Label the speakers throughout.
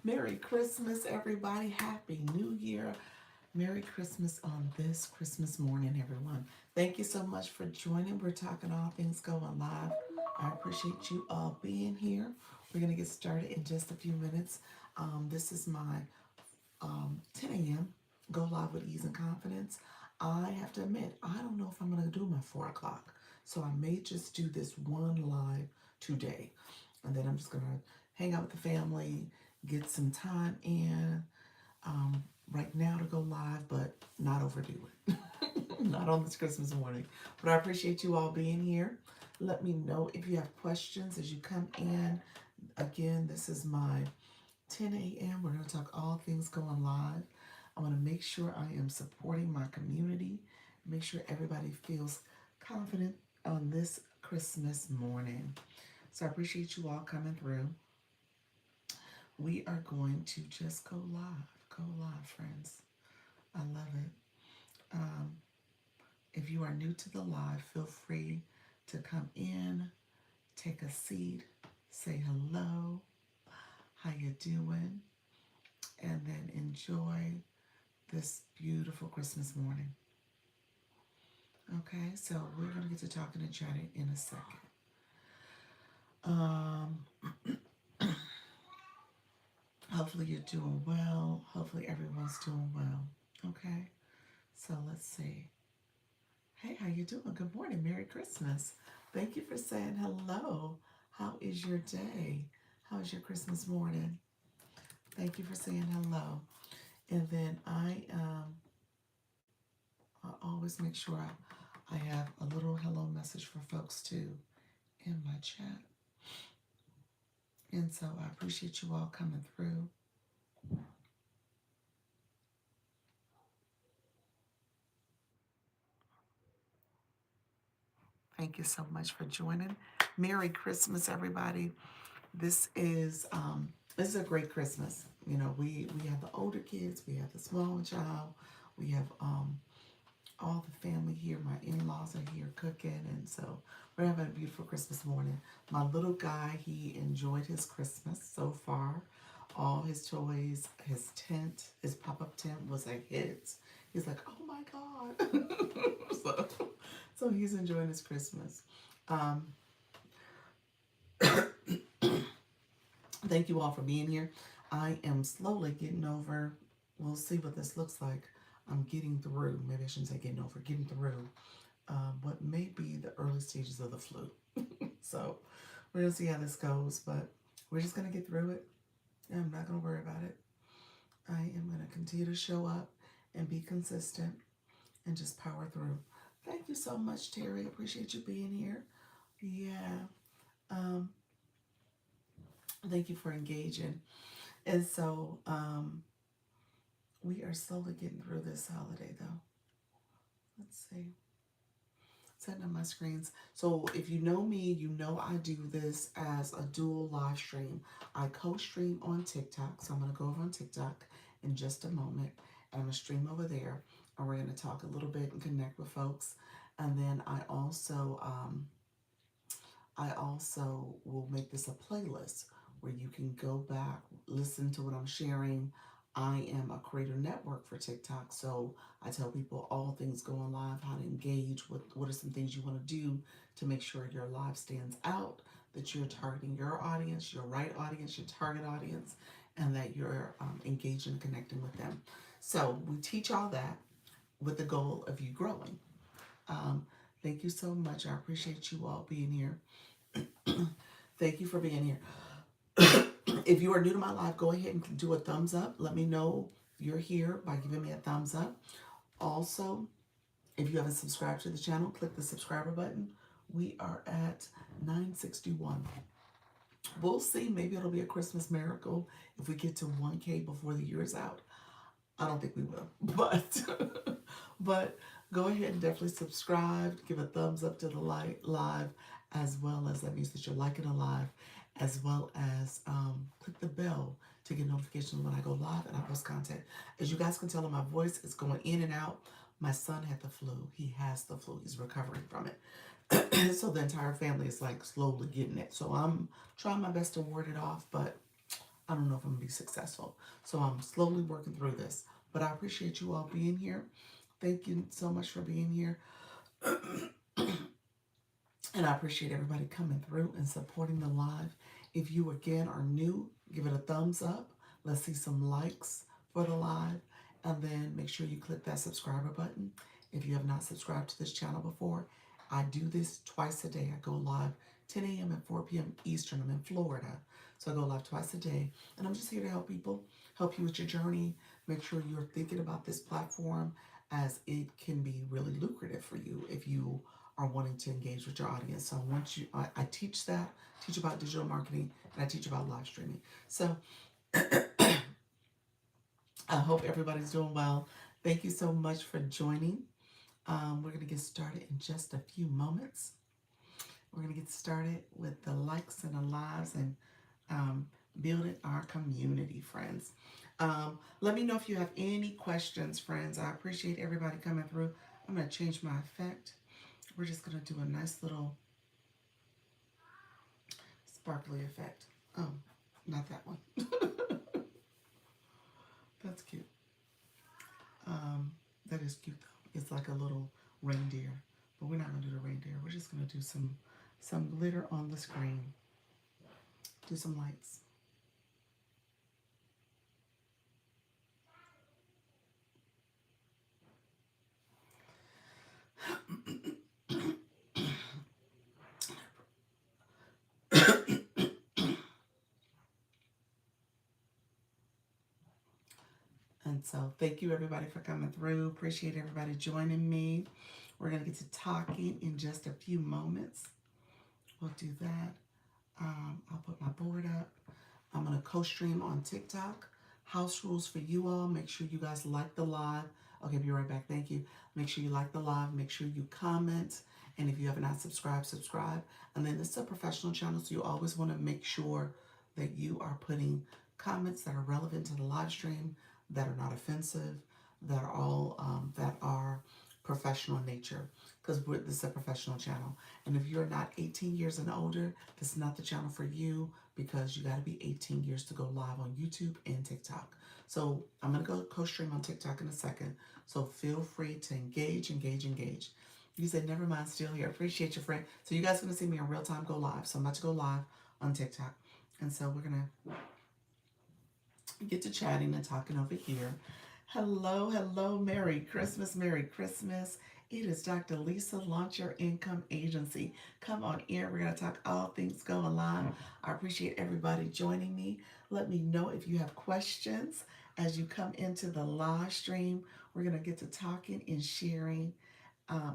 Speaker 1: Merry Christmas, everybody. Happy New Year. Merry Christmas on this Christmas morning, everyone. Thank you so much for joining. We're talking all things going live. I appreciate you all being here. We're going to get started in just a few minutes. This is my 10 a.m. Go live with ease and confidence. I have to admit, I don't know if I'm going to do my 4 o'clock. So I may just do this one live today. And then I'm just going to hang out with the family, get some time in right now to go live, but not overdo it. Not on this Christmas morning. But I appreciate you all being here. Let me know if you have questions as you come in. Again, this is my 10 a.m. We're going to talk all things going live. I want to make sure I am supporting my community, make sure everybody feels confident on this Christmas morning. So I appreciate you all coming through. We are going to just go live. Go live, friends. I love it. Um, if you are new to the live, feel free to come in, take a seat, say hello, how you doing, and then enjoy this beautiful Christmas morning. Okay, so we're going to get to talking and chatting in a second. Um, Hopefully you're doing well. Hopefully everyone's doing well. Okay, so let's see. Hey, how you doing? Good morning. Merry Christmas. Thank you for saying hello. How is your day? How is your Christmas morning? Thank you for saying hello. And then I always make sure I have a little hello message for folks too in my chat. And so I appreciate you all coming through. Thank you so much for joining. Merry Christmas, everybody. This is this is a great Christmas. You know, we have the older kids, we have the smaller child, we have all the family here. My in-laws are here cooking, and so we're having a beautiful Christmas morning. My little guy, he enjoyed his Christmas so far. All his toys, his tent, his pop-up tent was a hit. He's like, oh my God. so, so he's enjoying his Christmas. Um, Thank you all for being here. I am slowly getting over, we'll see what this looks like. I'm getting through, maybe I shouldn't say getting over, getting through what may be the early stages of the flu. So we're going to see how this goes, but we're just going to get through it. I'm not going to worry about it. I am going to continue to show up and be consistent and just power through. Thank you so much, Terry. Appreciate you being here. Yeah. Um, Thank you for engaging. And so we are slowly getting through this holiday, though. Let's see. Setting up my screens. So if you know me, you know I do this as a dual live stream. I co-stream on TikTok. So I'm going to go over on TikTok in just a moment. And I'm going to stream over there. And we're going to talk a little bit and connect with folks. And then I also will make this a playlist where you can go back, listen to what I'm sharing. I am a creator network for TikTok, so I tell people all things going live, how to engage, what are some things you want to do to make sure your live stands out, that you're targeting your audience, your right audience, your target audience, and that you're engaging and connecting with them. So we teach all that with the goal of you growing. Um, Thank you so much. I appreciate you all being here. Thank you for being here. If you are new to my live, go ahead and do a thumbs up. Let me know you're here by giving me a thumbs up. Also, if you haven't subscribed to the channel, click the subscriber button. We are at 961. We'll see. Maybe it'll be a Christmas miracle if we get to 1K before the year is out. I don't think we will, but but go ahead and definitely subscribe. Give a thumbs up to the live, as well as that means that you're liking a live, as well as click the bell to get notifications when I go live and I post content. As you guys can tell, my voice is going in and out. My son had the flu. He has the flu. He's recovering from it. So the entire family is like slowly getting it. So I'm trying my best to ward it off, but I don't know if I'm going to be successful. So I'm slowly working through this. But I appreciate you all being here. Thank you so much for being here. And I appreciate everybody coming through and supporting the live. If you again are new, give it a thumbs up. Let's see some likes for the live. And then make sure you click that subscriber button. If you have not subscribed to this channel before, I do this twice a day. I go live 10 a.m. and 4 p.m. Eastern. I'm in Florida. So I go live twice a day. And I'm just here to help people, help you with your journey. Make sure you're thinking about this platform as it can be really lucrative for you if you are wanting to engage with your audience. So I teach that, teach about digital marketing, and I teach about live streaming. So I hope everybody's doing well. Thank you so much for joining. We're going to get started in just a few moments. We're going to get started with the likes and the lives and building our community, friends. Let me know if you have any questions, friends. I appreciate everybody coming through. I'm going to change my effect. We're just going to do a nice little sparkly effect. Oh, not that one. That's cute. That is cute though. It's like a little reindeer, but we're not going to do the reindeer. We're just going to do some glitter on the screen. Do some lights. And so thank you everybody for coming through. Appreciate everybody joining me. We're going to get to talking in just a few moments. We'll do that. I'll put my board up. I'm going to co-stream on TikTok. House rules for you all. Make sure you guys like the live. Okay, be right back. Thank you. Make sure you like the live. Make sure you comment. And if you have not subscribed, subscribe. And then this is a professional channel, so you always want to make sure that you are putting comments that are relevant to the live stream, that are not offensive, that are all that are professional in nature, because this is a professional channel. And if you're not 18 years and older, this is not the channel for you, because you got to be 18 years to go live on YouTube and TikTok. So I'm going to go co-stream on TikTok in a second. So feel free to engage. You said, never mind, still here. Appreciate your friend. So you guys are going to see me in real time go live. So I'm about to go live on TikTok. And so we're going to get to chatting and talking over here. Hello, hello, Merry Christmas, Merry Christmas. It is Dr. Lisa, Launch Your Income Agency. Come on in, we're going to talk all things going live. I appreciate everybody joining me. Let me know if you have questions as you come into the live stream. We're going to get to talking and sharing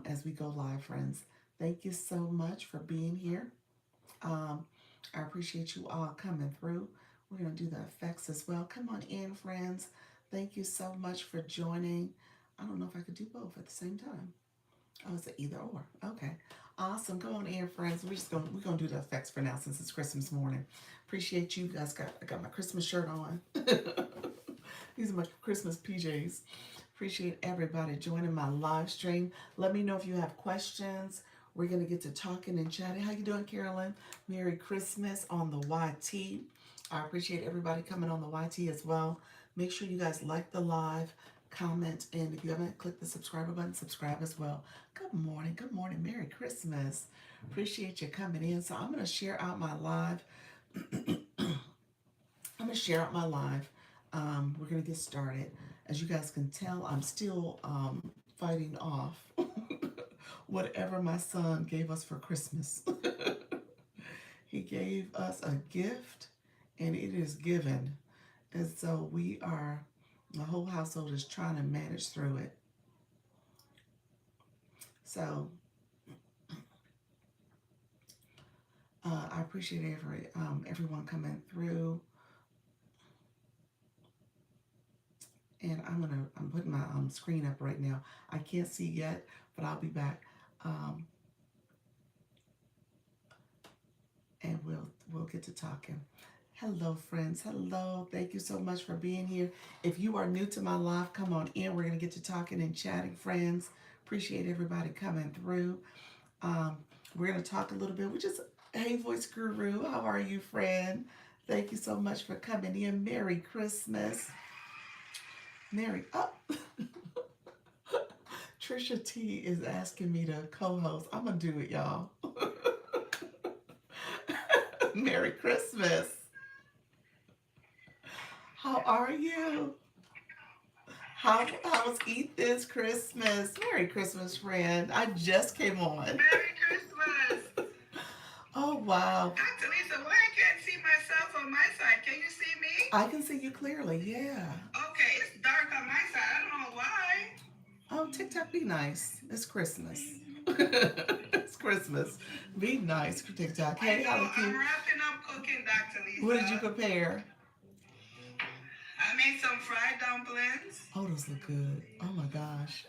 Speaker 1: as we go live, friends. Thank you so much for being here. I appreciate you all coming through. We're going to do the effects as well. Come on in, friends. Thank you so much for joining. I don't know if I could do both at the same time. Oh, it's an either or. Okay. Awesome. Go on in, friends. We're gonna do the effects for now since it's Christmas morning. Appreciate you guys. I got my Christmas shirt on. These are my Christmas PJs. Appreciate everybody joining my live stream. Let me know if you have questions. We're gonna get to talking and chatting. How you doing, Carolyn? Merry Christmas on the YT. I appreciate everybody coming on the YT as well. Make sure you guys like the live, comment, and if you haven't clicked the subscriber button, subscribe as well. Good morning, Merry Christmas. Appreciate you coming in. So I'm going to share out my live. We're going to get started. As you guys can tell, I'm still fighting off whatever my son gave us for Christmas. He gave us a gift, and it is given. And so the whole household is trying to manage through it. So I appreciate everyone coming through. And I'm putting my screen up right now. I can't see yet, but I'll be back. And we'll get to talking. Hello, friends. Hello. Thank you so much for being here. If you are new to my live, come on in. We're going to get to talking and chatting, friends. Appreciate everybody coming through. We're going to talk a little bit. Hey, Voice Guru. How are you, friend? Thank you so much for coming in. Merry Christmas. Merry up. Trisha T is asking me to co-host. I'm gonna do it, y'all. Merry Christmas. How are you? How was Ethan's Christmas? Merry Christmas, friend. I just came on.
Speaker 2: Merry Christmas.
Speaker 1: Oh wow.
Speaker 2: Dr. Lisa, why I can't see myself on my side? Can you see me?
Speaker 1: I can see you clearly, yeah.
Speaker 2: Okay, it's dark on my side. I don't know why.
Speaker 1: Oh, TikTok, be nice. It's Christmas. It's Christmas. Be nice, TikTok.
Speaker 2: I
Speaker 1: Hey,
Speaker 2: know.
Speaker 1: Holly
Speaker 2: I'm
Speaker 1: Q.
Speaker 2: wrapping up cooking, Dr.
Speaker 1: What did you
Speaker 2: Lisa.
Speaker 1: prepare?
Speaker 2: I made some fried dumplings.
Speaker 1: Oh, those look good. Oh my gosh.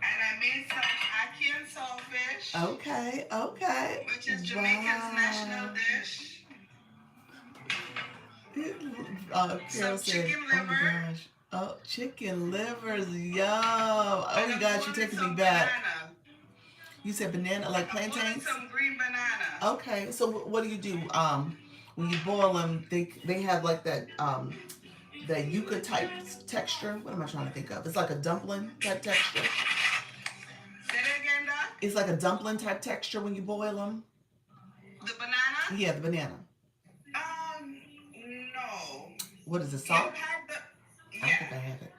Speaker 2: And I made some ackee and saltfish,
Speaker 1: Okay, okay.
Speaker 2: which is Jamaican's national
Speaker 1: Wow.
Speaker 2: dish.
Speaker 1: Carol
Speaker 2: Some
Speaker 1: said,
Speaker 2: chicken
Speaker 1: oh my
Speaker 2: liver.
Speaker 1: gosh. Oh, chicken livers, yum. Oh,
Speaker 2: And
Speaker 1: you
Speaker 2: I'm
Speaker 1: guys, you're
Speaker 2: boiling
Speaker 1: taking me
Speaker 2: some
Speaker 1: back.
Speaker 2: banana.
Speaker 1: You said banana, like
Speaker 2: I'm boiling
Speaker 1: plantains?
Speaker 2: some green banana.
Speaker 1: Okay, so what do you do? When you boil them, they have like that yuca type texture. What am I trying to think of? It's like a dumpling type texture.
Speaker 2: Say it again, Doc.
Speaker 1: It's like a dumpling type texture when you boil them.
Speaker 2: The banana?
Speaker 1: Yeah, the banana.
Speaker 2: No.
Speaker 1: What is it?
Speaker 2: You've
Speaker 1: Salt?
Speaker 2: had the
Speaker 1: I don't think I
Speaker 2: yeah.
Speaker 1: have it.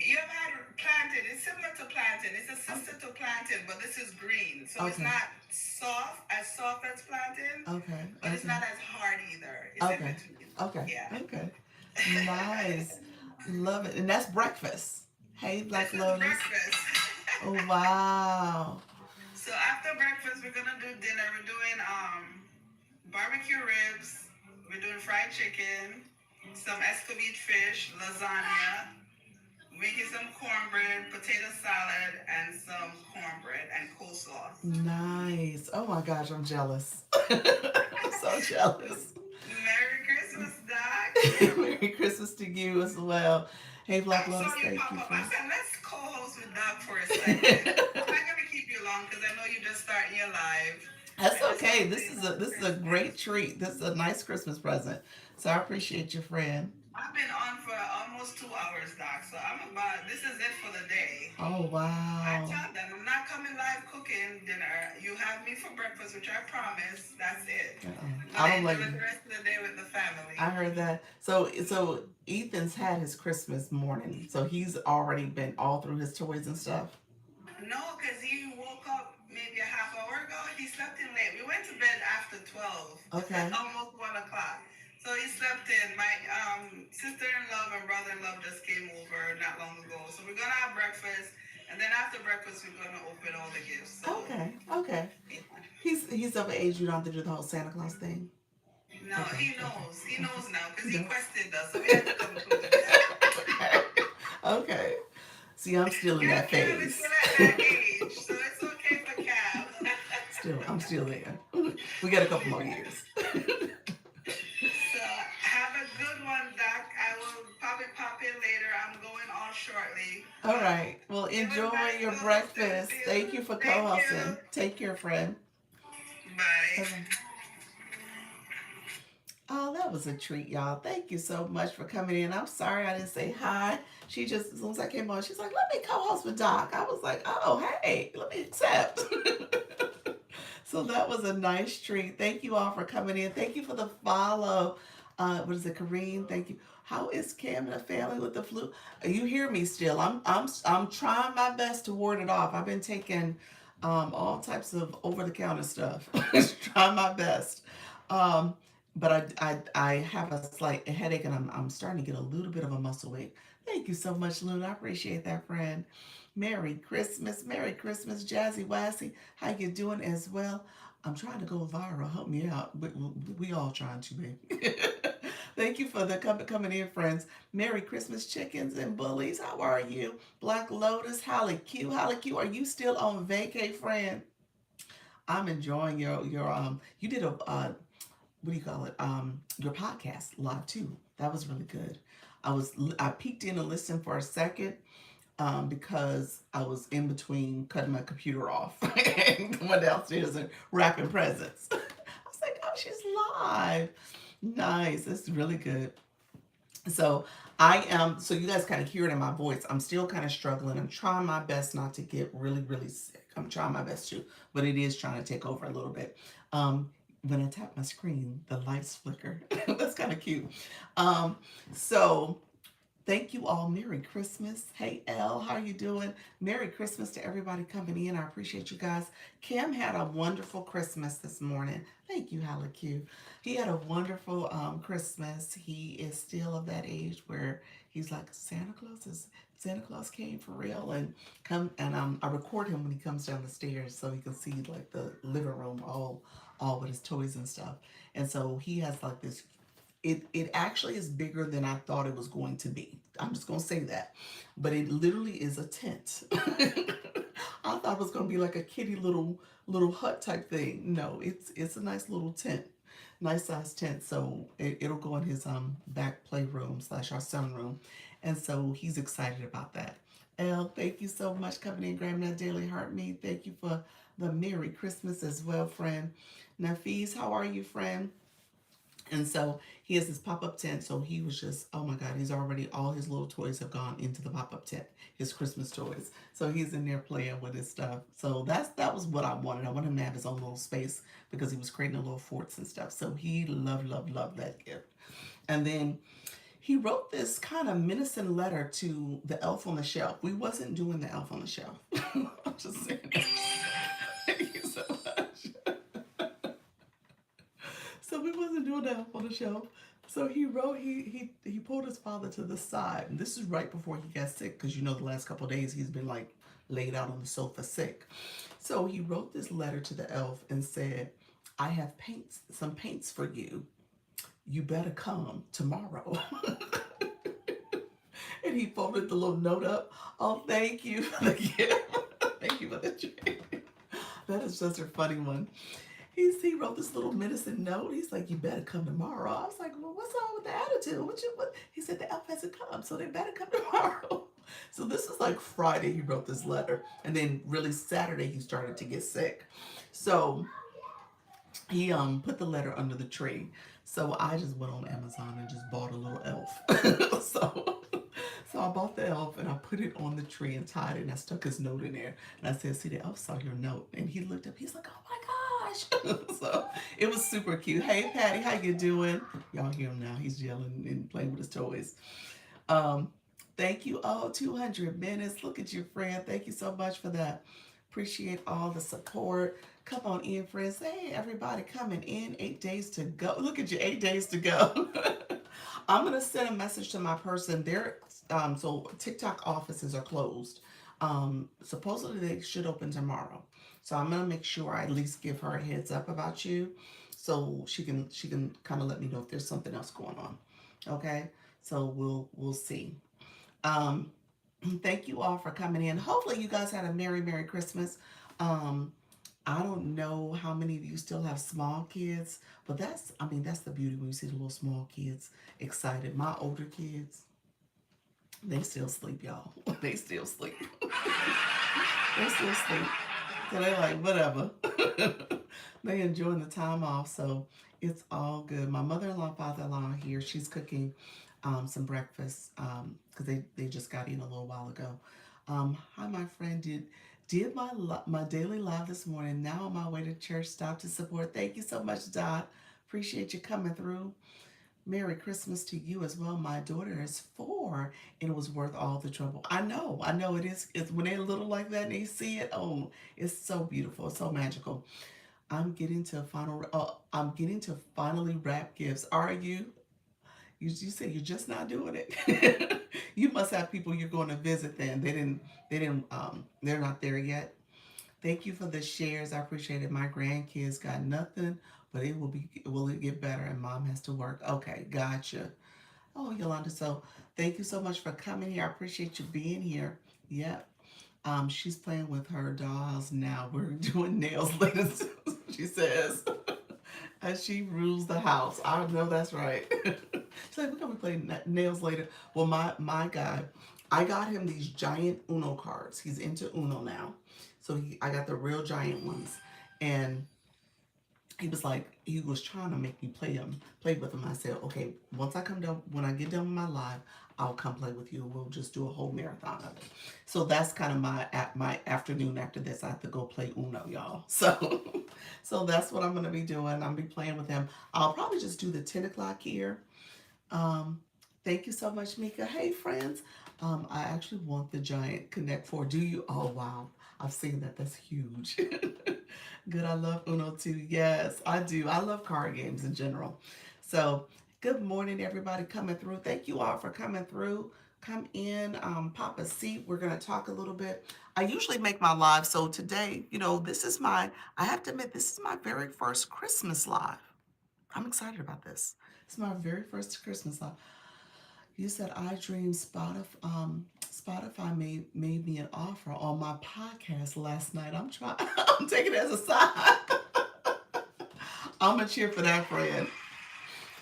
Speaker 2: You've had plantain. It's similar to plantain. It's a
Speaker 1: Oh,
Speaker 2: sister to plantain, but this is green, so it's
Speaker 1: okay,
Speaker 2: not soft as plantain,
Speaker 1: okay,
Speaker 2: but it's
Speaker 1: okay,
Speaker 2: not as hard either. It's in
Speaker 1: okay,
Speaker 2: between.
Speaker 1: okay,
Speaker 2: Yeah.
Speaker 1: okay. Nice, love it, and that's breakfast. Hey,
Speaker 2: This
Speaker 1: Black
Speaker 2: is
Speaker 1: Lotus.
Speaker 2: breakfast.
Speaker 1: Oh wow.
Speaker 2: So after breakfast, we're gonna do dinner. We're doing barbecue ribs. We're doing fried chicken, some escovitch fish, lasagna, making some cornbread, potato salad, and some cornbread and coleslaw.
Speaker 1: Nice. Oh my gosh, I'm jealous. I'm so jealous.
Speaker 2: Merry Christmas, Doc.
Speaker 1: Merry Christmas to you as well. Hey, Black
Speaker 2: I saw
Speaker 1: Lotus,
Speaker 2: you
Speaker 1: thank
Speaker 2: pop
Speaker 1: you,
Speaker 2: up. I
Speaker 1: friend.
Speaker 2: said, let's co-host with Doc for a second. I'm not gonna keep you long because I know you're just starting your live.
Speaker 1: That's
Speaker 2: I just want
Speaker 1: okay.
Speaker 2: to say
Speaker 1: This is a
Speaker 2: Christmas.
Speaker 1: great treat. This is a nice Christmas present. So I appreciate your friend.
Speaker 2: I've been on for almost 2 hours, Doc. So I'm about. This is it for the day.
Speaker 1: Oh
Speaker 2: I
Speaker 1: wow.
Speaker 2: tell them I'm not coming live cooking dinner. You have me for breakfast, which I promise. That's it. I'm
Speaker 1: I
Speaker 2: gonna
Speaker 1: don't
Speaker 2: enjoy
Speaker 1: blame
Speaker 2: the
Speaker 1: you.
Speaker 2: rest of the day with the
Speaker 1: I
Speaker 2: family.
Speaker 1: heard that. So Ethan's had his Christmas morning. So he's already been all through his toys and stuff.
Speaker 2: No, because he woke up maybe a half hour ago. He slept in late. We went to bed after 12,
Speaker 1: Okay.
Speaker 2: almost 1 o'clock. So he slept in. My sister-in-law and brother-in-law just came over not long ago. So we're going to have breakfast. And then after breakfast, we're going to open all the gifts. So,
Speaker 1: Okay. Okay.
Speaker 2: yeah.
Speaker 1: He's of age. You don't have to do the whole Santa Claus thing.
Speaker 2: No,
Speaker 1: Okay.
Speaker 2: he
Speaker 1: Okay.
Speaker 2: knows. He
Speaker 1: Okay.
Speaker 2: knows now because
Speaker 1: He
Speaker 2: he
Speaker 1: does.
Speaker 2: questioned us. So we had to come to it.
Speaker 1: Okay. Okay. See, I'm still in that
Speaker 2: Cal is
Speaker 1: phase.
Speaker 2: still at that age. So it's okay for Cal.
Speaker 1: I'm still there. We got a couple more years.
Speaker 2: So have a good one, Doc. I will probably pop in later. I'm going off shortly.
Speaker 1: All
Speaker 2: But
Speaker 1: right. Well,
Speaker 2: it was
Speaker 1: enjoy
Speaker 2: nice
Speaker 1: your
Speaker 2: co-hosting with
Speaker 1: breakfast.
Speaker 2: you.
Speaker 1: Thank you for
Speaker 2: Thank
Speaker 1: co-hosting.
Speaker 2: you.
Speaker 1: Take care, friend.
Speaker 2: Bye.
Speaker 1: Bye-bye. Oh, that was a treat, y'all. Thank you so much for coming in. I'm sorry I didn't say hi. She just, as soon as I came on, she's like, let me co-host with Doc. I was like, oh, hey, let me accept. So that was a nice treat. Thank you all for coming in. Thank you for the follow. What is it, Kareem? Thank you. How is Cam and the family with the flu? You hear me still? I'm trying my best to ward it off. I've been taking all types of over-the-counter stuff. Trying my best. Um, but I have a slight headache and I'm starting to get a little bit of a muscle weight. Thank you so much, Luna. I appreciate that, friend. Merry Christmas. Merry Christmas, Jazzy Wassy. How you doing as well? I'm trying to go viral. Help me out. We all trying to, baby. Thank you for the coming in, friends. Merry Christmas, chickens and bullies. How are you? Black Lotus, Holly Q. Holly Q, are you still on vacay, friend? I'm enjoying your. You did a what do you call it? Your podcast live too. That was really good. I peeked in and listened for a second. because I was in between cutting my computer off and going downstairs and wrapping presents. I was like, oh, she's live. Nice. It's really good. So I am, so you guys kind of hear it in my voice. I'm still kind of struggling. I'm trying my best not to get really, really sick. I'm trying my best to, but it is trying to take over a little bit. Um, when I tap my screen, the lights flicker. That's kind of cute. Um, so thank you all. Merry Christmas. Hey, Elle, how are you doing? Merry Christmas to everybody coming in. I appreciate you guys. Kim had a wonderful Christmas this morning. Thank you, Hala Q. He had a wonderful Christmas. He is still of that age where he's like, Santa Claus came for real, and come and I record him when he comes down the stairs so he can see like the living room all with his toys and stuff. And so he has like this, it actually is bigger than I thought it was going to be. I'm just gonna say that. But it literally is a tent. I thought it was gonna be like a kitty little hut type thing. No, it's a nice little tent. Nice size tent. So it'll go in his back playroom slash our sunroom. And so he's excited about that. Elle, thank you so much coming in, grabbing that daily heart me. Thank you for the Merry Christmas as well, friend. Nafis, how are you, friend? And so he has this pop-up tent. So he was just, oh my God, he's already, all his little toys have gone into the pop-up tent, his Christmas toys. So he's in there playing with his stuff. So that was what I wanted. I wanted him to have his own little space because he was creating a little forts and stuff. So he loved, loved, loved that gift. And then he wrote this kind of menacing letter to the elf on the shelf. We wasn't doing the elf on the shelf. I'm just saying that. Thank you so much. So we wasn't doing that up on the shelf. So he wrote, he pulled his father to the side, and this is right before he got sick, because you know the last couple of days he's been like laid out on the sofa sick. So he wrote this letter to the elf and said, "I have some paints for you. You better come tomorrow." And he folded the little note up. Oh, thank you for the gift. Thank you for the drink. That is just a funny one. He wrote this little menacing note. He's like, "You better come tomorrow." I was like, "Well, what's wrong with the attitude? What? He said the elf hasn't come, so they better come tomorrow." So this is like Friday he wrote this letter. And then really Saturday he started to get sick. So he put the letter under the tree. So I just went on Amazon and just bought a little elf. So I bought the elf and I put it on the tree and tied it, and I stuck his note in there. And I said, "See, the elf saw your note." And he looked up, he's like, "Oh my gosh." So it was super cute. Hey Patty, how you doing? Y'all hear him now. He's yelling and playing with his toys. Um, Thank you. Oh, 200 minutes. Look at your friend. Thank you so much for that. Appreciate all the support. Come on in, friends. Hey, everybody coming in. 8 days to go. Look at you, 8 days to go. I'm gonna send a message to my person. So TikTok offices are closed. Supposedly they should open tomorrow. So I'm gonna make sure I at least give her a heads up about you, so she can kind of let me know if there's something else going on. Okay. So we'll see. Um, Thank you all for coming in. Hopefully you guys had a Merry Christmas. Um, I don't know how many of you still have small kids, but that's the beauty when you see the little small kids excited. My older kids, they still sleep, y'all. They still sleep. They still sleep. So they're like, whatever. They enjoying the time off, so it's all good. My mother-in-law, father-in-law here, she's cooking some breakfast because they just got in a little while ago. Hi, my friend. Did my daily live this morning. Now on my way to church. Stop to support. Thank you so much, Dot. Appreciate you coming through. Merry Christmas to you as well. My daughter is 4, and it was worth all the trouble. I know it is. It's when they're little like that and they see it. Oh, it's so beautiful. It's so magical. I'm getting to finally wrap gifts. Are you? You say you're just not doing it. You must have people you're going to visit then. They're not there yet. Thank you for the shares. I appreciate it. My grandkids got nothing, but will it get better? And mom has to work. Okay, gotcha. Oh, Yolanda, so thank you so much for coming here. I appreciate you being here. Yep. She's playing with her dolls now. We're doing nails later, she says. As she rules the house. I know that's right. She's like, we're gonna be playing nails later. Well, my guy, I got him these giant Uno cards. He's into Uno now. So I got the real giant ones. And he was trying to make me play with him. I said, okay, once I come down, when I get done with my live, I'll come play with you. We'll just do a whole marathon of it. So that's kind of my afternoon after this. I have to go play Uno, y'all. So, so that's what I'm gonna be doing. I'll be playing with him. I'll probably just do the 10 o'clock here. Um, Thank you so much, Mika. Hey, friends. I actually want the giant Connect Four. Do you? Oh, wow. I've seen that. That's huge. Good. I love Uno too. Yes, I do. I love card games in general. So, good morning, everybody coming through. Thank you all for coming through. Come in, pop a seat. We're going to talk a little bit. I usually make my live. So, today, I have to admit, this is my very first Christmas live. I'm excited about this. It's my very first Christmas live. You said I dream Spotify made me an offer on my podcast last night. I'm trying. I'm taking it as a sign. I'm gonna cheer for that, friend.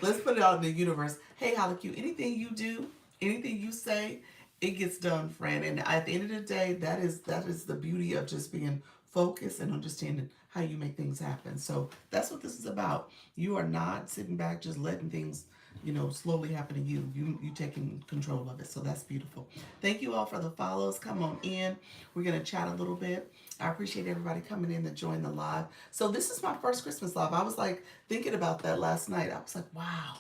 Speaker 1: Let's put it out in the universe. Hey, Holly Q, anything you do, anything you say, it gets done, friend. And at the end of the day, that is the beauty of just being focused and understanding how you make things happen. So that's what this is about. You are not sitting back just letting things, slowly happen to you. You taking control of it. So that's beautiful. Thank you all for the follows. Come on in. We're gonna chat a little bit. I appreciate everybody coming in to join the live. So this is my first Christmas live. I was like thinking about that last night. I was like, wow,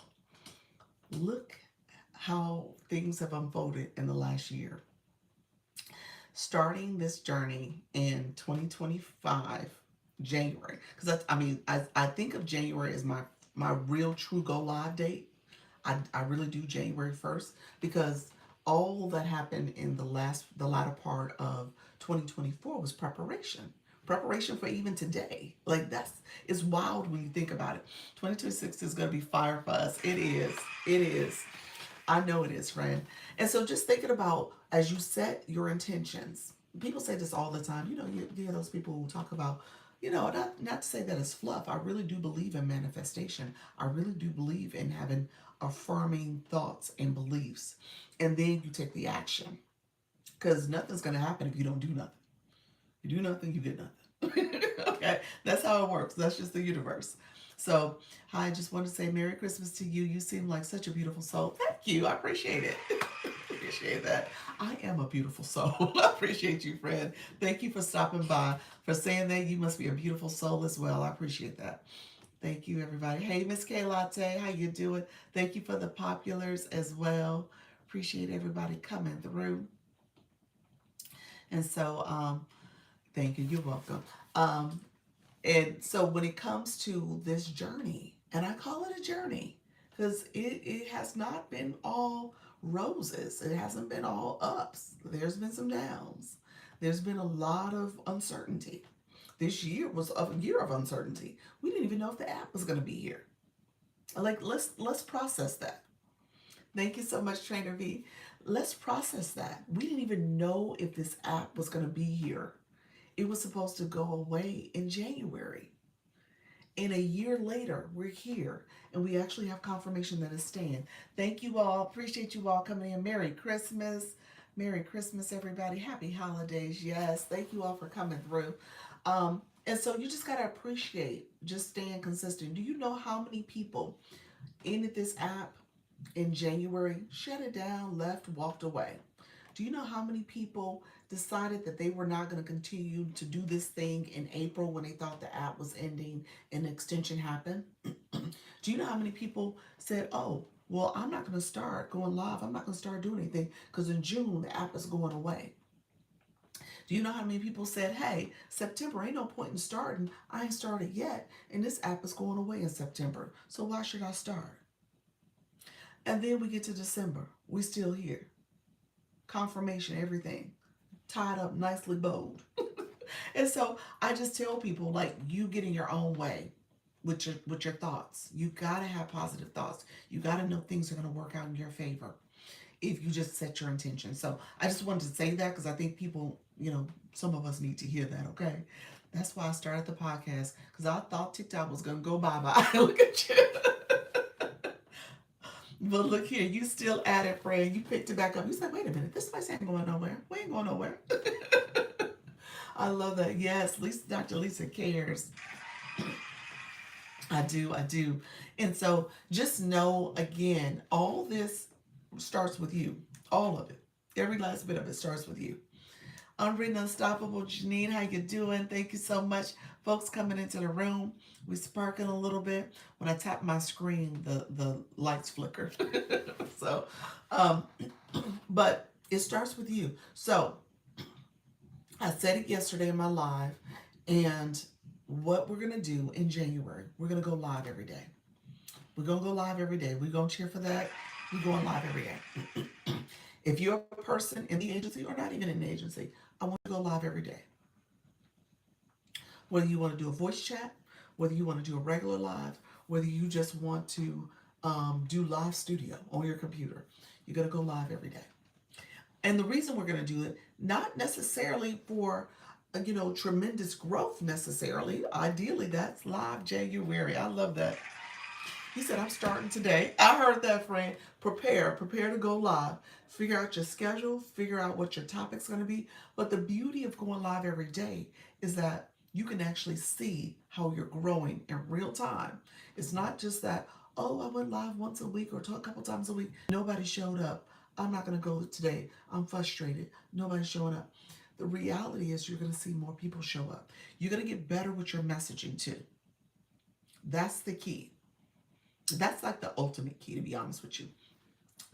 Speaker 1: look how things have unfolded in the last year. Starting this journey in 2025, January, because I think of January as my real true go live date. I really do January 1st because all that happened in the latter part of 2024 was preparation for even today. Like it's wild when you think about it. 2026 is going to be fire for us. It is. I know it is, friend. And so just thinking about as you set your intentions, people say this all the time. You hear those people who talk about, not to say that it's fluff. I really do believe in manifestation. I really do believe in having affirming thoughts and beliefs. And then you take the action. Because nothing's going to happen if you don't do nothing. You do nothing, you get nothing. Okay? That's how it works. That's just the universe. So, I just want to say Merry Christmas to you. You seem like such a beautiful soul. Thank you. I appreciate it. Appreciate that. I am a beautiful soul. I appreciate you, friend. Thank you for stopping by, for saying that. You must be a beautiful soul as well. I appreciate that. Thank you, everybody. Hey, Miss K Latte, how you doing? Thank you for the populars as well. Appreciate everybody coming through. And so, thank you. You're welcome. And so when it comes to this journey, and I call it a journey because it has not been all roses. It hasn't been all ups. There's been some downs. There's been a lot of uncertainty. This year was a year of uncertainty. We didn't even know if the app was going to be here. Like let's process that. Thank you so much, Trainer V. Let's process that. We didn't even know if this app was going to be here. It was supposed to go away in January. And a year later, we're here and we actually have confirmation that it's staying. Thank you all. Appreciate you all coming in. Merry Christmas. Merry Christmas, everybody. Happy holidays. Yes. Thank you all for coming through. And so you just got to appreciate just staying consistent. Do you know how many people in this app in January shut it down, left, walked away? Do you know how many people decided that they were not going to continue to do this thing in April when they thought the app was ending and the extension happened? Do you know how many people said, oh, well, I'm not going to start going live. I'm not going to start doing anything because in June the app is going away? Do you know how many people said, hey, September ain't no point in starting. I ain't started yet. And this app is going away in September. So why should I start? And then we get to December. We're still here. Confirmation, everything tied up nicely bowed. And so I just tell people, like, you get in your own way with your thoughts. You gotta have positive thoughts. You gotta know things are gonna work out in your favor if you just set your intention. So I just wanted to say that because I think people, some of us need to hear that. Okay, that's why I started the podcast, because I thought TikTok was gonna go bye-bye. Look at you. But look here, you still at it, friend. You picked it back up. You said, wait a minute, this place ain't going nowhere. We ain't going nowhere. I love that. Yes, Lisa, Dr. Lisa cares. I do, I do. And so just know again, all this starts with you. All of it. Every last bit of it starts with you. Unwritten Unstoppable, Janine, how you doing? Thank you so much. Folks coming into the room. We sparking a little bit. When I tap my screen, the lights flicker. So, um, but it starts with you. So I said it yesterday in my live, and what we're gonna do in January, we're gonna go live every day. We're gonna go live every day. We're gonna cheer for that. We're going live every day. If you're a person in the agency or not even in the agency, I want to go live every day. Whether you want to do a voice chat, whether you want to do a regular live, whether you just want to do live studio on your computer, you're going to go live every day. And the reason we're going to do it, not necessarily for tremendous growth necessarily. Ideally, that's live January. I love that. He said, I'm starting today. I heard that, friend. Prepare to go live. Figure out your schedule, figure out what your topic's going to be. But the beauty of going live every day is that you can actually see how you're growing in real time. It's not just that, oh, I went live once a week or a couple times a week. Nobody showed up. I'm not going to go today. I'm frustrated. Nobody's showing up. The reality is you're going to see more people show up. You're going to get better with your messaging too. That's the key. That's like the ultimate key, to be honest with you.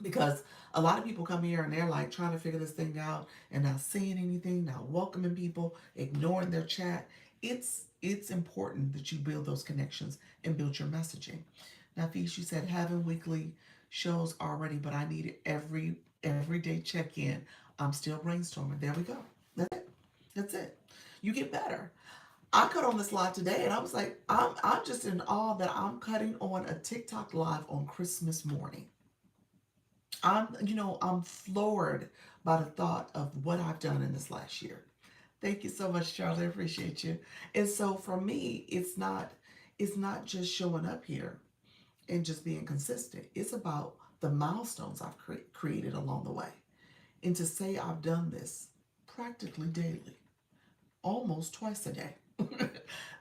Speaker 1: Because a lot of people come here and they're like trying to figure this thing out and not saying anything, not welcoming people, ignoring their chat. It's important that you build those connections and build your messaging. Now, Fish, you said having weekly shows already, but I need it everyday check in. I'm still brainstorming. There we go. That's it. That's it. You get better. I cut on this live today and I was like, I'm just in awe that I'm cutting on a TikTok live on Christmas morning. I'm floored by the thought of what I've done in this last year. Thank you so much, Charlie. I appreciate you. And so for me, it's not just showing up here and just being consistent. It's about the milestones I've created along the way. And to say I've done this practically daily, almost twice a day,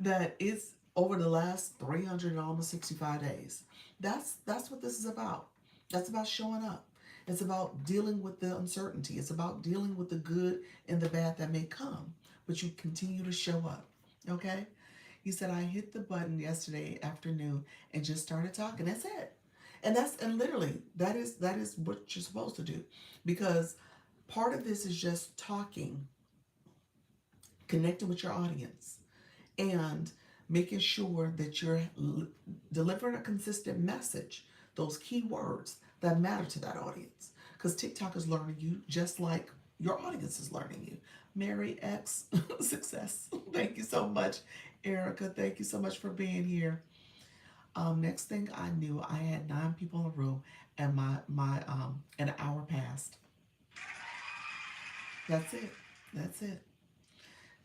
Speaker 1: that is over the last 300 and almost 65 days. That's what this is about. That's about showing up. It's about dealing with the uncertainty. It's about dealing with the good and the bad that may come, but you continue to show up. Okay? He said, I hit the button yesterday afternoon and just started talking. That's it. And literally that is what you're supposed to do. Because part of this is just talking, connecting with your audience, and making sure that you're delivering a consistent message, those key words that matter to that audience. Because TikTok is learning you just like your audience is learning you. Mary X, success. Thank you so much, Erica. Thank you so much for being here. Next thing I knew, I had 9 people in the room, and my an hour passed. That's it. That's it.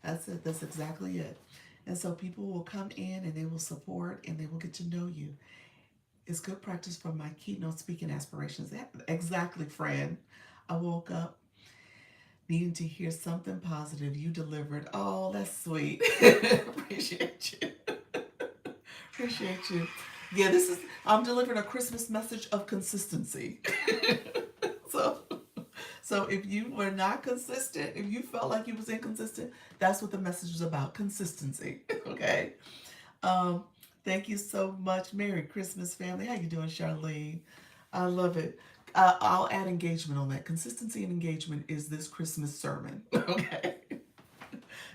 Speaker 1: That's it. That's exactly it. And so people will come in and they will support and they will get to know you. It's good practice for my keynote speaking aspirations. Exactly, friend. I woke up needing to hear something positive. You delivered. Oh, that's sweet. Appreciate you. Appreciate you. Yeah, I'm delivering a Christmas message of consistency. so So if you were not consistent, if you felt like you was inconsistent, that's what the message is about, consistency. Okay. Um, Thank you so much. Merry Christmas, family. How you doing, Charlene? I love it. I'll add engagement on that. Consistency and engagement is this Christmas sermon. Okay.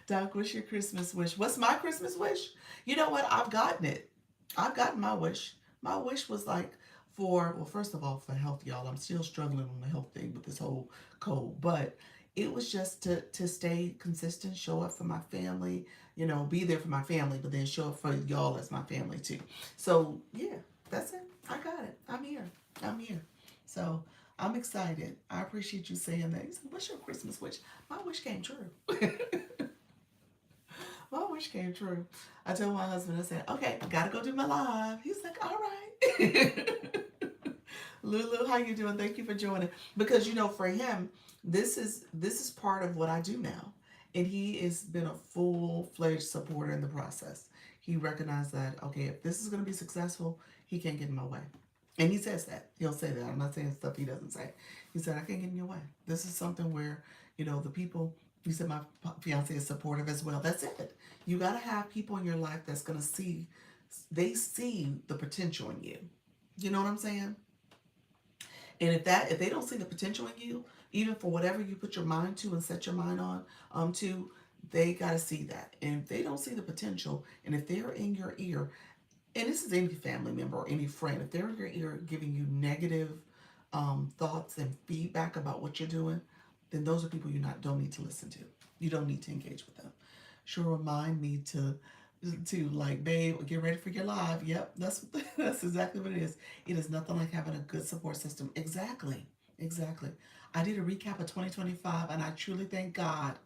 Speaker 1: Doc, what's your Christmas wish? What's my Christmas wish? You know what? I've gotten it. I've gotten my wish. My wish was like well, first of all, for health, y'all. I'm still struggling on the health thing with this whole cold, but it was just to stay consistent, show up for my family, be there for my family, but then show up for y'all as my family too. So yeah, that's it. I got it. I'm here. I'm here. So I'm excited. I appreciate you saying that. You said, what's your Christmas wish? My wish came true. My wish came true. I told my husband, I said, okay, I gotta go do my live. He's like, all right. Lulu, how you doing? Thank you for joining. Because for him, this is part of what I do now, and he has been a full-fledged supporter in the process. He recognized that, okay, if this is going to be successful, he can't get in my way, and he says that. He'll say that. I'm not saying stuff he doesn't say. He said, I can't get in your way. This is something where the people. He said my fiance is supportive as well. That's it. You got to have people in your life that's going to see. They see the potential in you. You know what I'm saying? And if they don't see the potential in you, even for whatever you put your mind to and set your mind on to, they gotta see that. And if they don't see the potential, and if they're in your ear, and this is any family member or any friend, if they're in your ear giving you negative thoughts and feedback about what you're doing, then those are people you not don't need to listen to. You don't need to engage with them. Sure, remind me to like, babe, get ready for your live. Yep, that's exactly what it is. It is nothing like having a good support system. Exactly, exactly. I did a recap of 2025, and I truly thank God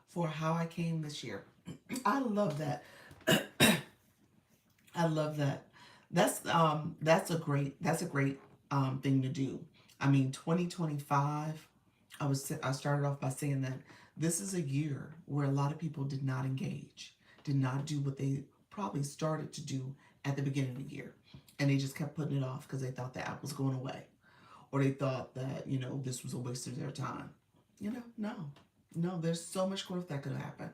Speaker 1: for how I came this year. I love that. I love that. That's a great thing to do. I mean, 2025. I started off by saying that this is a year where a lot of people did not engage, did not do what they probably started to do at the beginning of the year, and they just kept putting it off because they thought the app was going away, or they thought that this was a waste of their time. No, no. There's so much growth that could happen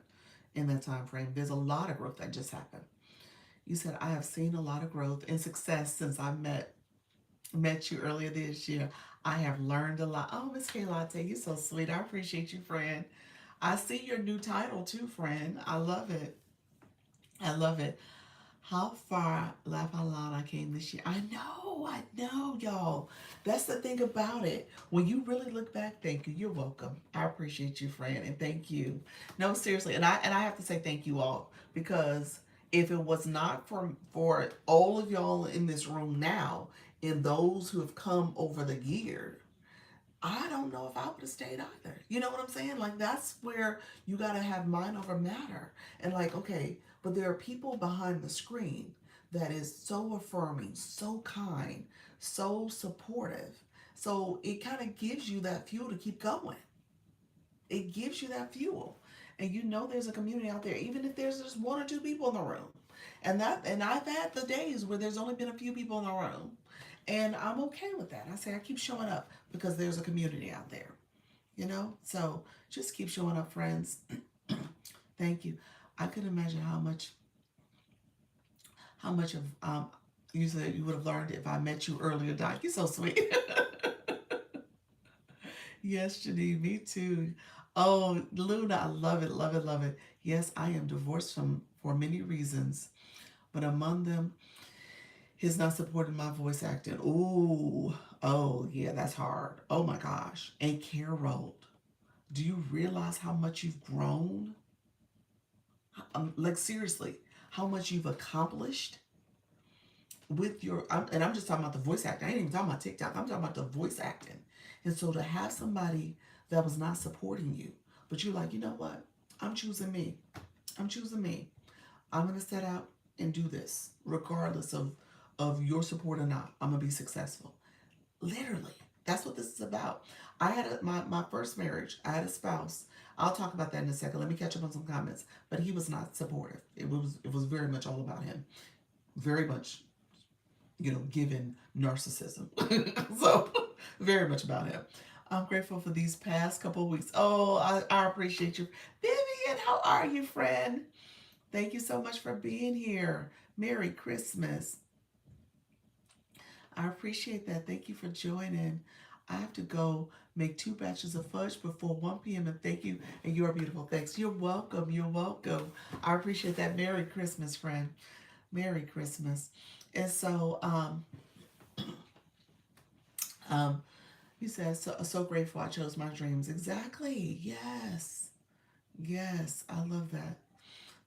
Speaker 1: in that time frame. There's a lot of growth that just happened. You said, I have seen a lot of growth and success since I met you earlier this year. I have learned a lot. Oh, Miss Kaylatte, you're so sweet. I appreciate you, friend. I see your new title too, friend. I love it. I love it. How far, laugh out loud, I came this year. I know, y'all. That's the thing about it. When you really look back, thank you. You're welcome. I appreciate you, friend, and thank you. No, seriously, and I have to say thank you all, because if it was not for all of y'all in this room now and those who have come over the year, I don't know if I would have stayed either. You know what I'm saying? Like, that's where you got to have mind over matter. And like, okay, but there are people behind the screen that is so affirming, so kind, so supportive. So it kind of gives you that fuel to keep going. It gives you that fuel. And there's a community out there, even if there's just one or two people in the room. And I've had the days where there's only been a few people in the room. And I'm okay with that. I say I keep showing up because there's a community out there. So just keep showing up, friends. Thank you. I could imagine how much of you said you would have learned if I met you earlier, Doc. You're so sweet. Yes, Janine, me too. Oh, Luna, I love it, love it, love it. Yes, I am divorced for many reasons, but among them, he's not supporting my voice acting. Ooh, oh yeah, that's hard. Oh my gosh. And Carol, do you realize how much you've grown? Like, seriously, how much you've accomplished with and I'm just talking about the voice acting. I ain't even talking about TikTok. I'm talking about the voice acting. And so to have somebody that was not supporting you, but you're like, you know what? I'm choosing me. I'm choosing me. I'm gonna set out and do this, regardless of your support or not. I'm gonna be successful. Literally, that's what this is about. I had my first marriage. I had a spouse. I'll talk about that in a second. Let me catch up on some comments. But he was not supportive. It was very much all about him. Very much, given narcissism. So very much about him. I'm grateful for these past couple of weeks. Oh, I appreciate you. Vivian, how are you, friend? Thank you so much for being here. Merry Christmas. I appreciate that. Thank you for joining. I have to go make 2 batches of fudge before 1 p.m. And thank you. And you are beautiful. Thanks. You're welcome. You're welcome. I appreciate that. Merry Christmas, friend. Merry Christmas. And so, you said, so grateful I chose my dreams. Exactly. Yes. Yes. I love that.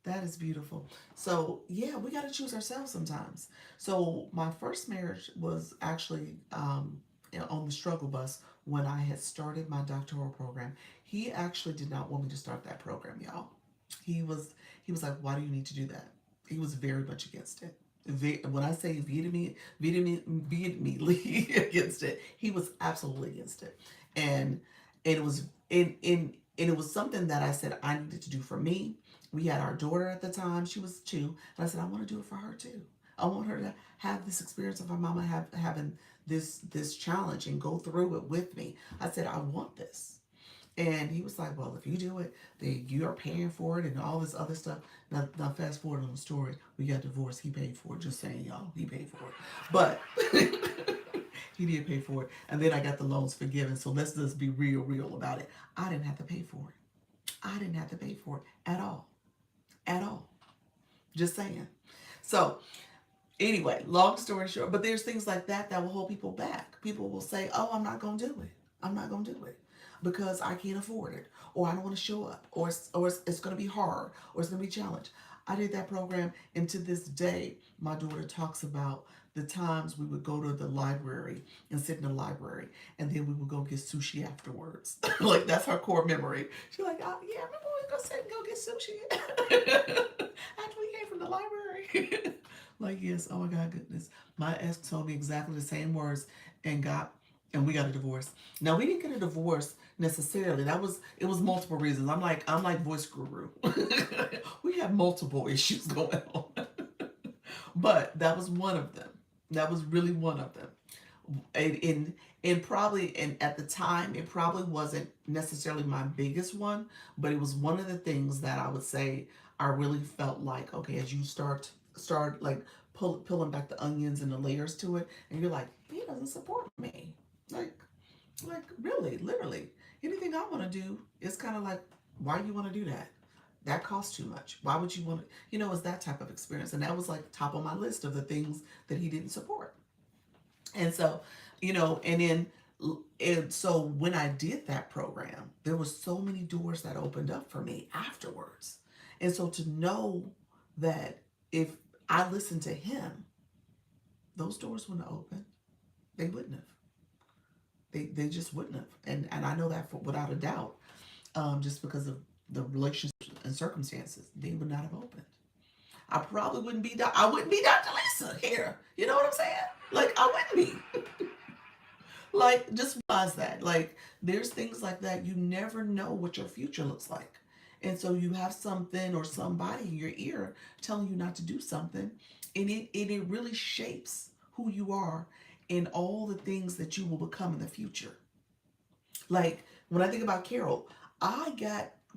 Speaker 1: That is beautiful. So, yeah, we got to choose ourselves sometimes. So, my first marriage was actually on the struggle bus when I had started my doctoral program. He actually did not want me to start that program, y'all. He was like, "Why do you need to do that?" He was very much against it. When I say vehemently against it, he was absolutely against it, and it was and it was something that I said I needed to do for me. We had our daughter at the time; she was 2, and I said I want to do it for her too. I want her to have this experience of her mama having this challenge and go through it with me. I said I want this. And he was like, well, if you do it, then you are paying for it and all this other stuff. Now fast forward on the story, we got divorced. He paid for it. Just saying, y'all, he paid for it. But he did pay for it. And then I got the loans forgiven. So let's just be real about it. I didn't have to pay for it. I didn't have to pay for it at all. At all. Just saying. So anyway, long story short, but there's things like that that will hold people back. People will say, oh, I'm not going to do it. I'm not going to do it because I can't afford it, or I don't want to show up, or it's going to be hard, or it's going to be a challenge. I did that program, and to this day, my daughter talks about the times we would go to the library and sit in the library, and then we would go get sushi afterwards. Like, that's her core memory. She's like, oh, yeah, remember we go sit and go get sushi after we came from the library? Like, yes, oh my God, goodness. My ex told me exactly the same words and we got a divorce. Now we didn't get a divorce necessarily. It was multiple reasons. I'm like voice guru. We have multiple issues going on. But that was one of them. That was really one of them. And at the time it probably wasn't necessarily my biggest one, but it was one of the things that I would say I really felt like, okay, as you start like pulling back the onions and the layers to it, and you're like, he doesn't support me. Like really, literally. Anything I want to do is kind of like, why do you want to do that? That costs too much. Why would you want to, it's that type of experience. And that was like top of my list of the things that he didn't support. And so, and then, and so when I did that program, there were so many doors that opened up for me afterwards. And so to know that if I listened to him, those doors wouldn't have opened. They wouldn't have. They just wouldn't have. And I know that without a doubt, just because of the relationships and circumstances, they would not have opened. I probably wouldn't be. I wouldn't be Dr. Lisa here. You know what I'm saying? Like, I wouldn't be. Like, just realize that. Like, there's things like that. You never know what your future looks like. And so you have something or somebody in your ear telling you not to do something, and it really shapes who you are and all the things that you will become in the future. Like, when I think about Carol,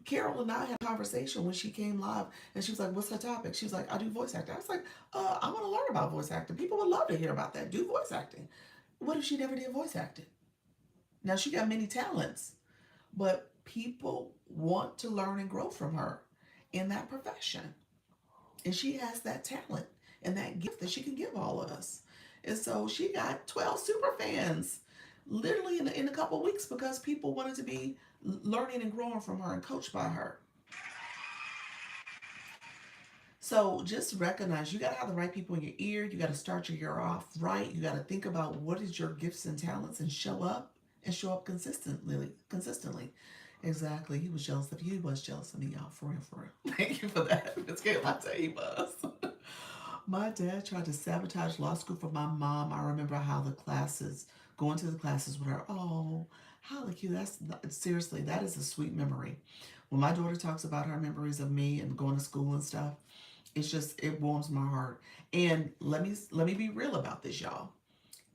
Speaker 1: Carol and I had a conversation when she came live, and she was like, what's her topic? She was like, I do voice acting. I was like, I want to learn about voice acting. People would love to hear about that. Do voice acting. What if she never did voice acting? Now, she got many talents, but people want to learn and grow from her in that profession. And she has that talent and that gift that she can give all of us. And so she got 12 super fans literally in a couple of weeks because people wanted to be learning and growing from her and coached by her. So just recognize you got to have the right people in your ear. You got to start your year off right. You got to think about what is your gifts and talents and show up consistently. Consistently. Exactly. He was jealous of you. He was jealous of me, y'all. For real, for real. Thank you for that. Miss Kayla, he was. My dad tried to sabotage law school for my mom. I remember how going to the classes with her. Oh, how cute. Seriously, that is a sweet memory. When my daughter talks about her memories of me and going to school and stuff, it warms my heart. And let me be real about this, y'all.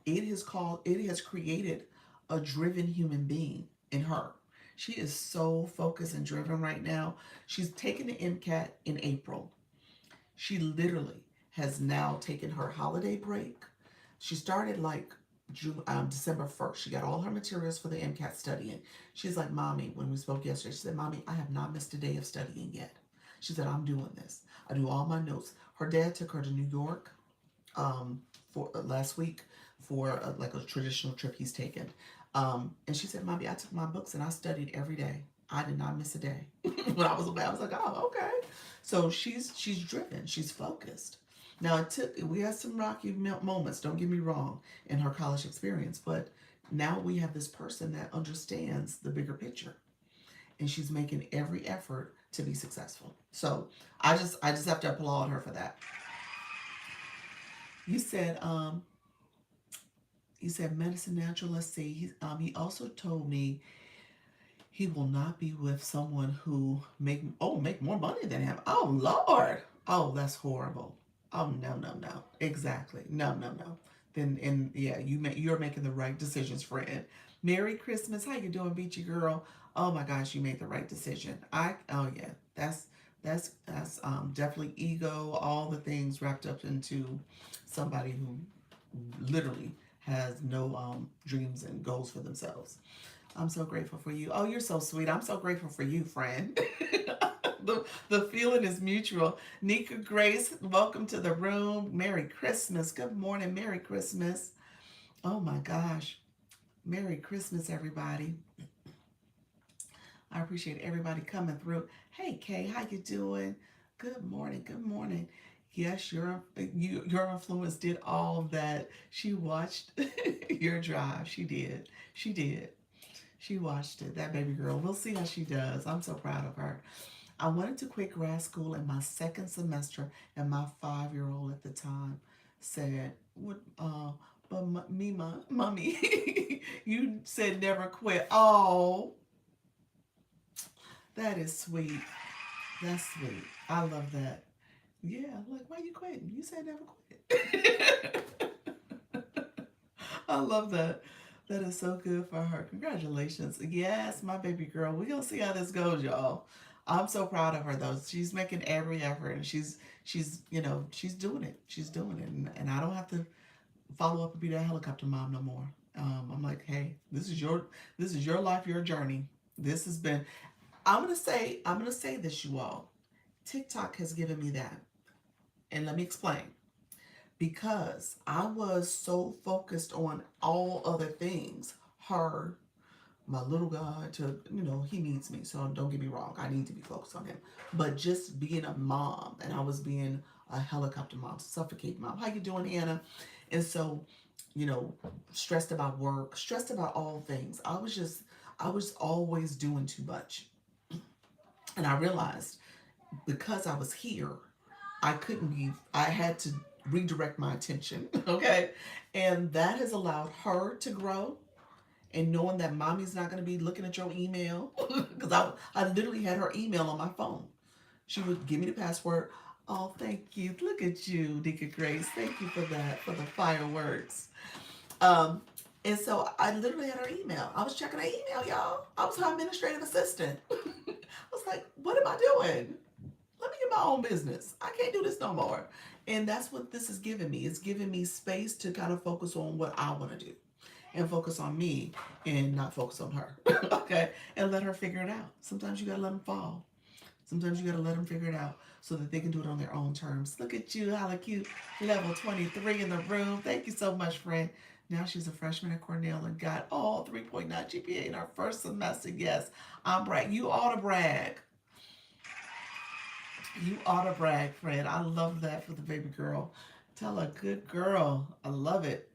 Speaker 1: It has created a driven human being in her. She is so focused and driven right now. She's taken the MCAT in April. She literally has now taken her holiday break. She started like December 1st. She got all her materials for the MCAT studying. She's like, Mommy, when we spoke yesterday, she said, Mommy, I have not missed a day of studying yet. She said, I'm doing this. I do all my notes. Her dad took her to New York for last week for like a traditional trip he's taken. And she said, Mommy, I took my books and I studied every day. I did not miss a day. When I was away, I was like, oh, okay. So she's driven. She's focused. Now we had some rocky moments, don't get me wrong, in her college experience, but now we have this person that understands the bigger picture, and she's making every effort to be successful. So I just have to applaud her for that. You said you said medicine natural. Let's see. He also told me he will not be with someone who make more money than him. Oh Lord. Oh, that's horrible. Oh no, no, no. Exactly. No, no, no. Then and yeah, you're making the right decisions, friend. Merry Christmas. How you doing, Beachy Girl? Oh my gosh, you made the right decision. Oh yeah. That's definitely ego, all the things wrapped up into somebody who literally has no dreams and goals for themselves. I'm so grateful for you. Oh, you're so sweet. I'm so grateful for you, friend. The feeling is mutual. Nika Grace, welcome to the room. Merry Christmas. Good morning. Merry Christmas. Oh my gosh. Merry Christmas, everybody. I appreciate everybody coming through. Hey Kay, how you doing? Good morning. Good morning. Yes, your influence did all of that. She watched your drive. She did. She did. She watched it, that baby girl. We'll see how she does. I'm so proud of her. I wanted to quit grad school in my second semester, and my 5-year-old at the time said, "What? But mommy, you said never quit." Oh, that is sweet. That's sweet. I love that. Yeah, I'm like, why you quitting? You said never quit. I love that. That is so good for her. Congratulations. Yes, my baby girl. We're gonna see how this goes, y'all. I'm so proud of her though. She's making every effort and she's doing it. She's doing it. And I don't have to follow up and be that helicopter mom no more. I'm like, hey, this is your life, your journey. This has been I'm gonna say this, you all. TikTok has given me that. And let me explain. Because I was so focused on all other things, her, my little guy, he needs me. So don't get me wrong, I need to be focused on him. But just being a mom, and I was being a helicopter mom, suffocate mom. How you doing, Hannah? And so, you know, stressed about work, stressed about all things. I was always doing too much. And I realized because I was here, I had to redirect my attention, okay? And that has allowed her to grow and knowing that mommy's not going to be looking at your email because I literally had her email on my phone. She would give me the password. Oh, thank you. Look at you, Nika Grace. Thank you for that, for the fireworks. Um, and so I literally had her email. I was checking her email, y'all. I was her administrative assistant. I was like, what am I doing? Let me get my own business. I can't do this no more. And that's what this is giving me. It's giving me space to kind of focus on what I want to do and focus on me and not focus on her. Okay? And let her figure it out. Sometimes you got to let them fall. Sometimes you got to let them figure it out so that they can do it on their own terms. Look at you, how cute. Level 23 in the room. Thank you so much, friend. Now she's a freshman at Cornell and got 3.9 GPA in her first semester. Yes, I'm brag. You ought to brag. You ought to brag, friend. I love that for the baby girl. Tell a good girl. I love it.